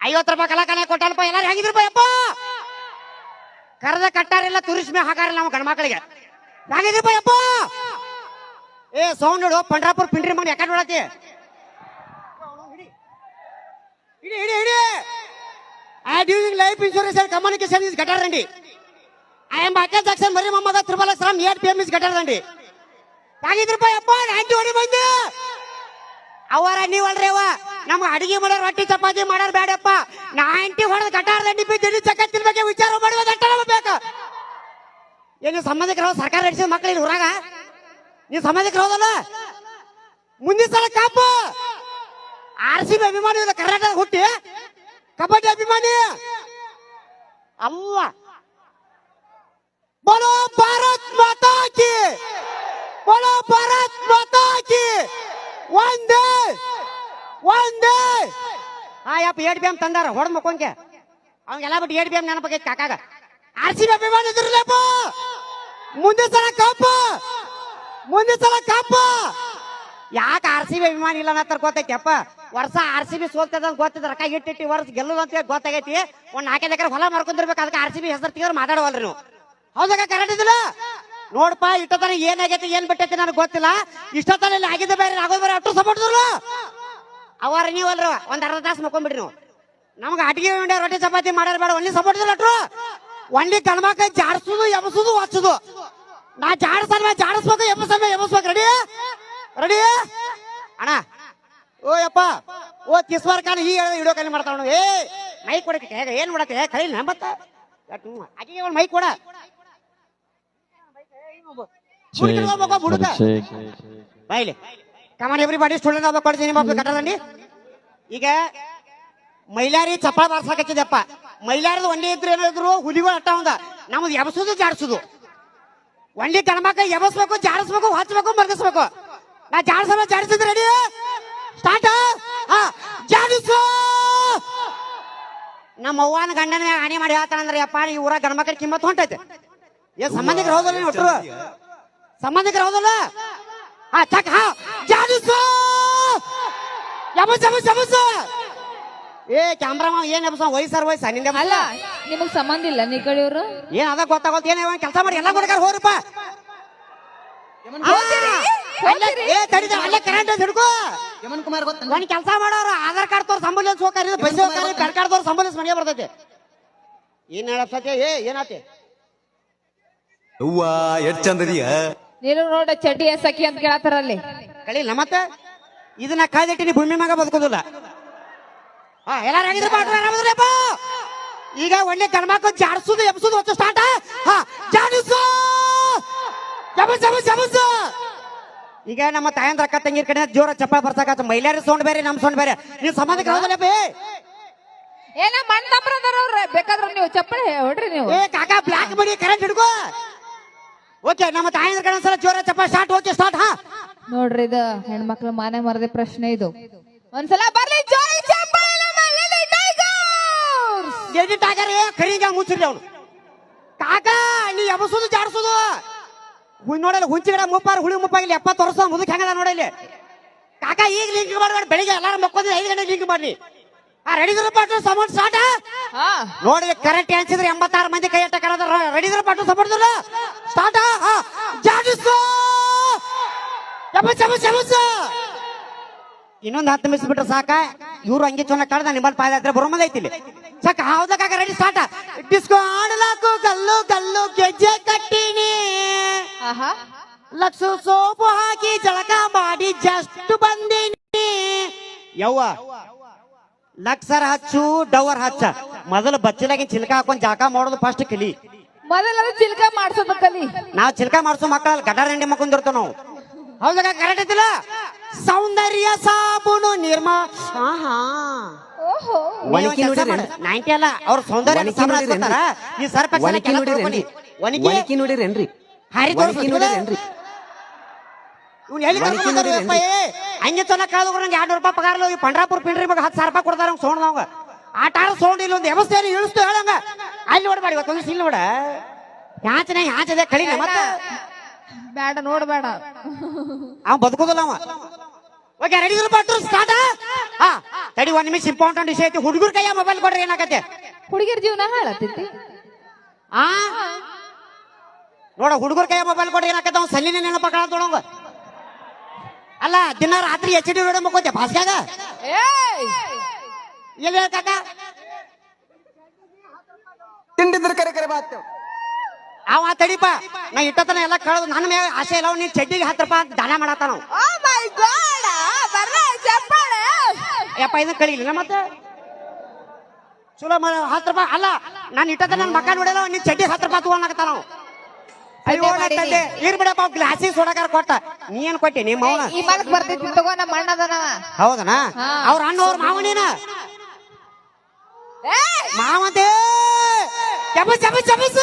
50 ರೂಪಾಯಿ ಕಲಾಕನೆ ಕೊಟ್ಟಲ್ಪ ಎಲ್ಲಾರು ಹೆಂಗಿದ್ರಪ್ಪ ಯಪ್ಪ ಕರೆದ ಕಟ್ಟಾರಿಲ್ಲ ತುರಿಸ್ಮೆ ಹಾಕಾರಿಲ್ಲ ನಮ್ಮ ಗಂಡ್ಮಕ್ಳಿಗೆ ಹೆಂಗಿದ್ರಪ್ಪ ಯಪ್ಪ ಏ ಸೌಂಡ್ ನೋಡು ಪಂಡ್ರಾಪುರ ಪಿಂಡ್ರಿ ಮಾಡಿ ಯಾಕಡೆ ನೋಡತಿ ಇಡಿ ಇಡಿ ಇಡಿ I during life insurance and communication is ಗಟಾರಂಡಿ ಐ ಆಮ್ ಬಾಕಾ ಜಾಕ್ಸನ್ ಮರಿ Mohammad triple Aslam 8 PM is ಗಟಾರಂಡಿ ಹೆಂಗಿದ್ರಪ್ಪ ಯಪ್ಪ 90 ಹೊಡಿ ಬಂದು ಅವರ ನೀವಲ್ರಿ ಅವ ನಮ್ಗೆ ಅಡಿಗೆ ಮಾಡೋರು ರೊಟ್ಟಿ ಚಪಾತಿ ಮಾಡೋರು ಬೇಡಪ್ಪ 90 ಹೊಡೆದು ಗಟಾರ ದಂಡಿ ಬಿದ್ದು ಚಕ್ಕತ್ತಿನ ಬಗ್ಗೆ ವಿಚಾರ ಮಾಡುವುದು ಅಷ್ಟ ಬೇಕು ಏನು ಸಂಬಂಧಿಕರು ಸರ್ಕಾರ ನಡೆಸಿದ ಮಕ್ಕಳಿಗೆ ಊರಾಗ ನೀವು ಸಂಬಂಧಿಕರು ಹೋದಲ್ಲ ಮುಂದಿನ ಸಲ ಕಾಪು RCB ಅಭಿಮಾನಿ ಇಲ್ಲ ಕರ್ನಾಟಕ ಹುಟ್ಟಿ ಕಬಡ್ಡಿ ಅಭಿಮಾನಿ ಅಲ್ಲ ಬೋಲೋ ಭಾರತ್ ಮಾತಾ ಕಿ ಬೋಲೋ ಭಾರತ್ ಮಾತಾ ಕಿ ಒಂದೇ ಒಂದೇ ಯಪ್ಪ 8 PM ತಂದಾರ ಹೊಡೆದ್ ಮಕ್ಕೊಂಕೆ ಅವಂಗೆಲ್ಲ ಬಿಟ್ಟು 8 PM ನೆನಪಾಗೈತಿ ಕಾಕಾಗ RCB ಅಭಿಮಾನಿ ಇದ್ರಲ್ಲಪ್ಪ ಮುಂದೆ ಸಲ ಕಪ್ಪು ಮುಂದೆ ಸಲ ಕಪ್ಪು ಯಾಕೆ RCB ಅಭಿಮಾನಿ ಇಲ್ಲ ಅನ್ನತ್ತಾರ ಗೊತ್ತೈತಿಯಪ್ಪ ವರ್ಷ RCB ಸೋಲ್ತದ ಗೊತ್ತಿದ ರೊಕ್ಕ ಇಟ್ಟಿಟ್ಟಿ ವರ್ಷ ಗೆಲ್ಲೋದು ಅಂತ ಗೊತ್ತಾಗೈತಿ ಒಂದ್ 4 ಎಕರೆ ಹೊಲ ಮಾರ್ಕೊಂಡಿರ್ಬೇಕು ಅದಕ್ಕೆ RCB ಹೆಸರು ತೆಗೆದ್ರೆ ಮಾತಾಡವಲ್ರಿ ನೀವು ಹೌದಾಗ ಕರೆಕ್ಟ್ ಇದಿಲ್ಲ ನೋಡಪ್ಪ ಇಷ್ಟತನ ಏನಾಗೈತಿ ಏನ್ ಬಿಟ್ಟೈತಿ ನನಗೆ ಗೊತ್ತಿಲ್ಲ ಇಷ್ಟತನ ಇಲ್ಲಿ ಆಗಿದ್ದ ಬೇರೆ ಆಗೋದು ಬೇರೆ ಅಷ್ಟು ಸಪೋರ್ಟ್ ಅವರ ನೀವಲ್ರ ಒಂದ್ ಅರ್ಧ ತಾಸು ಮಕ್ಕೊಂಡ್ಬಿಡ್ರಿ ನೀವು ನಮ್ಗೆ ಅಡಿಗೆ ಉಂಡೆ ರೊಟ್ಟಿ ಚಪಾತಿ ಮಾಡ್ಯಾರ ಬೇಡ ಒಳ್ಳೆ ಸಪೋರ್ಟ್ ಇದಿಲ್ಲ ಅಟ್ರು ಒಳ್ಳೆ ಗಂಡ್ಮಕ್ಳ ಜಾಡ್ಸುದು ಎಬಸುದು ಹಚ್ಚುದು ನಾ ಜಾಡಿಸ್ಬೇಕು ಎಬಸ್ಬೇಕು ರೆಡಿ ರೆಡಿ ಅಣ್ಣ ಓ ಯಪ್ಪ ಓ ಕಿಸ್ವಾರ್ ಖಾನ್ ಈ ವಿಡಿಯೋ ಕಾಲ್ ಮಾಡ್ತಾವ ಏ ಮೈಕ್ ಕೊಡಕ್ಕೆ ಏನ್ ಮಾಡಕ್ಕೆ ಕೈ ನಂಬತ್ತ ಆಕೆಗೆ ಒಂದು ಮೈಕ್ ಕೊಡ ಬೈಲಿ ಕಮಾನ್ ಎವ್ರಿಬಡಿ ಸ್ಟೂಡೆಂಟ್ ಒಬ್ಬ ಕೊಡ್ತೀನಿ ಬಾಬು ಕಟ್ಟದಂಡಿ ಈಗ ಮೈಲಾರಿ ಚಪ್ಪಾಳ ಬಾರ್ಸಾಕತ್ತಿದಪ್ಪ ಮೈಲಾರದ ಒಂದೇ ಇದ್ರು ಏನಾದ್ರು ಹುಲಿಗಳು ಅಟ್ಟ ಒಂದ ನಮ್ದು ಎಬಸುದು ಜಾಡಿಸುದು ಒಂದೇ ಗಣಮಕ್ಕ ಎಬಸ್ಬೇಕು ಜಾಡಿಸ್ಬೇಕು ಹಚ್ಬೇಕು ಮರ್ಗಿಸ್ಬೇಕು ನಾ ಜಾಡಿಸಿದ್ರೆ ರೆಡಿ ಸ್ಟಾರ್ಟ್ ಜಾಡಿಸು ನಮ್ಮ ಅವ್ವನ ಗಂಡನ ಹಾನಿ ಮಾಡಿ ಹೇಳ್ತಾನಂದ್ರೆ ಯಪ್ಪ ಈ ಊರ ಗಣಮಕ್ಕಳ ಕಿಮ್ಮತ್ ಹೊಂಟೈತೆ ಏನ್ ಸಂಬಂಧಿಕರು ಹೌದಲ್ಲ ಒಟ್ರು ಸಂಬಂಧಿಕರು ಹೌದಲ್ಲ ಚಕ್ ಜಾಡಿಸು ಎಬಸು ಏ ಕ್ಯಾಮ್ರಾಮ ಏನ್ ಎಬಸ ವಯಸ್ಸಾರ ವಯಸ್ಸ ನಿಂದೆ ಅಲ್ಲ ನಿಮಗ್ ಸಂಬಂಧ ಇಲ್ಲ ನೀ ಕಡೆಯವರು ಏನ್ ಅದ ಗೊತ್ತಾಗೋತ್ ಏನ್ ಕೆಲಸ ಮಾಡಿ ಎಲ್ಲ ಕೊಡ್ಕಾರ ಹೋರಪ್ಪ ಹಿಡ್ಕೋ ಯಮನ್ ಕುಮಾರ್ ಗೊತ್ತ ಒಂದ್ ಕೆಲಸ ಮಾಡೋರು ಆಧಾರ್ ಕಾರ್ಡ್ ತೋರ್ ಸಂಬಂಧ ಹೋಗ್ತಾರೆ ಬಸ್ ಹೋಗ್ತಾರೆ ಪ್ಯಾನ್ ಕಾರ್ಡ್ ತೋರ್ ಸಂಬಂಧ ಮನೆಗೆ ಬರ್ತೈತಿ ಏನ್ ಹೇಳಪ್ಸತೆ ಏನಾತಿ ಅವ್ವ ಎಷ್ಟ್ ಚಂದದಿಯ ನೀನು ನೋಡ ಚಡ್ಡಿ ಸಖಿ ಅಂತ ಕೇಳತ್ತಾರ ಅಲ್ಲಿ ಕಳಿಲ್ಲ ಮತ್ತೆ ಇದನ್ನ ಕಾಯ್ದಿಟ್ಟಿನಿ ಭೂಮಿ ಮ್ಯಾಗ ಬದುಕೋದಿಲ್ಲ ಎಲ್ಲಾರು ಹೆಂಗಿದ್ರಪ್ಪ ಈಗ ಒಳ್ಳೆ ಗಣಮಕ್ಳು ಜಾಡಿಸುದು ಎಬ್ಸುದು ಹೊತ್ತು ಸ್ಟಾರ್ಟ್ ಜಾಡಿಸು ಜಬಸು ಈಗ ನಮ್ಮ ತಾಯಂದ್ರ ಅಕ್ಕ ತಂಗಿರ ಕಡೆ ಜೋರ ಚಪ್ಪಾಳ ಬರ್ಸಕ ಮೈಲಾರಿ ಸೌಂಡ್ ಬೇರೆ ನಮ್ ಸೌಂಡ್ ಬೇರೆ ನೀವು ಸಂಬಂಧಕ್ಕೆ ಹೌದಲ್ಲಪ್ಪ ಏನ ಮಣ್ಣವ್ರ ಬೇಕಾದ್ರೆ ನೀವು ಚಪ್ಪಳೆ ಹೊಡ್ರಿ ನೀವು ಏ ಕಾಕಾ ಬ್ಲಾಕ್ ಮಾಡಿ ಕರೆಂಟ್ ಹಿಡ್ಕೋ ಓಕೆ ನಮ್ಮ ತಾಯಂದ್ರ ಕಡೆ ಒಂದ್ಸಲ ಜೋರ ಚಪ್ಪಾಳ ಸ್ಟಾರ್ಟ್ ಓಕೆ ಸ್ಟಾರ್ಟ್ ನೋಡ್ರಿ ಇದು ಹೆಣ್ಮಕ್ಳು ಮಾನೆ ಮರದೆ ಪ್ರಶ್ನೆ ಇದು ಒಂದ್ಸಲ ಬರ್ಲಿ ಜೈ ಚಪ್ಪಾಳೆ ಟೈಗರ್ ಕರೀಗ ಮುಚ್ಚಿರ್ಲಿ ಅವನು ಕಾಕಾ ನೀ ಎಬಸುದು ಜಾಡಿಸುದು ನೋಡಲ್ಲ ಹುಂಚಿಗಡ ಮುಪ್ಪಾರು ಹುಳಿ ಮುಪ್ಪಾಗಿಲ್ಲ 70 ವರ್ಷ ಮುದುಕ್ ಹೆಂಗದ ನೋಡಲಿ ಕಾಕಾ ಈಗ ಲಿಂಕ್ ಮಾಡ್ಬೇಡ ಬೆಳಿಗ್ಗೆ ಎಲ್ಲಾರು ಮಕ್ಕೋದ್ರೆ 5 ಗಂಟೆಗೆ ಲಿಂಕ್ ಮಾಡ್ಲಿ ರೆಡಿದ್ರ ಪಾಟು ಸಪೋರ್ಟ್ ಸ್ಟಾರ್ಟ್ ನೋಡಿ ಕರೆಕ್ಟ್ ಅನ್ಸಿದ್ರೆ 86 ಮಂದಿ ಕೈ ಅಟ್ಟ ಕರೆದ ರೆಡಿದ್ರ ಪಾಟು ಸಪೋರ್ಟ್ ಸ್ಟಾರ್ಟ್ ಜಾಡಿಸು ಇನ್ನೊಂದು 10 ನಿಮಿಷ ಬಿಟ್ರೆ ಸಾಕ ಇವ್ರು ಹಂಗೆ ಚೊನ್ನ ಕಳ್ದ ನಿಮ್ಮಲ್ಲಿ ಪಾದ ಬರೋಮದ ಐತಿಲಿ ಸಾಕ ಹೌದಕ್ಕಾಗ ರೆಡಿ ಸ್ಟಾರ್ಟ್ ಡಿಸ್ಕೋ ಆಡಲಾಕು ಗಲ್ಲು ಗಲ್ಲು ಗೆಜ್ಜೆ ಕಟ್ಟಿನಿ ಲಕ್ಷ ಸೋಪು ಹಾಕಿ ಜಳಕ ಮಾಡಿ ಜಸ್ಟ್ ಬಂದಿನಿ ಯವ್ವ ಲಕ್ಷರ ಹಚ್ಚು ಡವರ್ ಹಚ್ಚ ಮೊದಲು ಬಚ್ಚಲಾಗಿನ ಚಿಲ್ಕ ಹಾಕೊಂಡ್ ಜಾಕ ಮಾಡೋದು ಫಸ್ಟ್ ಕಲಿ ಮೊದಲ ಚಿಲ್ಕ ಮಾಡ್ಸೋದು ಕಲಿ ನಾವ್ ಚಿಲ್ಕ ಮಾಡ್ಸೋ ಮಕ್ಕಳ ಗಟಾರಂಡಿ ಮಕ್ಕೊಂಡಿರ್ತಾವ ನಾವು ಹೌದಾಗ ಕರೆಕ್ಟ್ ಐತಿಲ್ಲ ಸೌಂದರ್ಯ ಸಾಬೂನು ನಿರ್ಮಾ ನೈಂಟಿ ಅಲ್ಲ ಅವ್ರ ಸೌಂದರ್ಯ ಈ ಸರ್ಪ ನೋಡಿರೇನ್ರಿ ಹರಿ ಹಂಗೆ ಚೊನ್ನ ಕೇಳಿದ್ರು ನಂಗೆ 200 ರೂಪಾಯಿ ಪಗಾರ ಈ ಪಂಡ್ರಾಪುರ ಪಿಂಡ್ರಿ ಮಗ 10,000 ರೂಪಾಯಿ ಕೊಡ್ತಾರ ಸೌಂಡ್ ಅವಂಗ ಆಟಾರ ಸೌಂಡ್ ಇಲ್ಲ ಒಂದು ವ್ಯವಸ್ಥೆ ಇಳಿಸ್ತು ಹೇಳಂಗ ಅಲ್ಲಿ ನೋಡ್ಬೇಡಿ ಇವತ್ತು ಇಲ್ಲಿ ನೋಡ ಯಾಚನೆ ಕಳಿನ ಮತ್ತೆ ಬೇಡ ನೋಡ್ಬೇಡ ಅವ ಬದುಕೋದಿಲ್ಲ ಅವ ಓಕೆ ರೆಡಿ ಸ್ಟಾರ್ಟ್ ತಡಿ ಒಂದ್ ನಿಮಿಷ ಇಂಪಾರ್ಟೆಂಟ್ ವಿಷಯ ಐತಿ. ಹುಡುಗರ ಕೈಯ ಮೊಬೈಲ್ ಕೊಡ್ರಿ ಏನಾಗತ್ತೆ? ಹುಡುಗಿಯರ್ ಜೀವನ ಹಾಳತ್ತೈತಿ. ಆ ನೋಡ, ಹುಡುಗರ ಕೈಯ ಮೊಬೈಲ್ ಕೊಡ್ರಿ ಏನಾಗತ್ತೆ? ಅವ್ನು ಸಲ್ಲಿನ ನೆನಪಾಗ ಅಲ್ಲ, ದಿನ ರಾತ್ರಿ HD ನೋಡ ಮಕ್ಕೋತೆ ಭಾಸ್ಗ್ಯಾಗ. ಎಲ್ಲಿ ಕಾಕ ತಿಂಡಿದ್ರ ಕರೆ ಕರೆ ಬಾತ್ತೇವ್. ಅವ ತಡಿಪ, ನಾ ಇಟ್ಟತನ ಎಲ್ಲ ಕಳೆದು ನನ್ನ ಮೇಲೆ ಆಸೆ ಇಲ್ಲ. ನೀನ್ ಚಡ್ಡಿಗೆ 10 ರೂಪಾಯಿ ದಾನ ಮಾಡತ್ತ ನಾವು. ಯಪ್ಪ ಇದನ್ನ ಕಳಿಲಿಲ್ಲ ಮತ್ತೆ ಚಲೋ 10 ರೂಪಾಯಿ ಅಲ್ಲ. ನಾನು ಇಟ್ಟತನ ನನ್ನ ಮಕ್ಕ ನೋಡಿಲ್ಲ. ನೀನ್ ಚಡ್ಡಿ 10 ರೂಪಾಯಿ ತಗೊಂಡಾಗತ್ತ ನಾವು. ಅಯ್ಯೋ ಇರ್ ಬಿಡಪ್ಪ, ಗ್ಲಾಸಿಗೆ ಸೋಡಕಾರ ಕೊಟ್ಟ. ನೀ ಏನ್ ಕೊಟ್ಟಿ? ನಿಮ್ಮ ಮಾವನ ಈ ಮಲಕ್ ಬರ್ತೈತಿ ತಗೋ, ನಮ್ಮ ಅಣ್ಣದನವ. ಹೌದನಾ? ಅವ್ರ ಅಣ್ಣ ಅವ್ರ ಮಾವ ನೀನ ಮಾವಂತೆ. ಚಬಸ್ ಚಬಸ್ ಚಬಸ್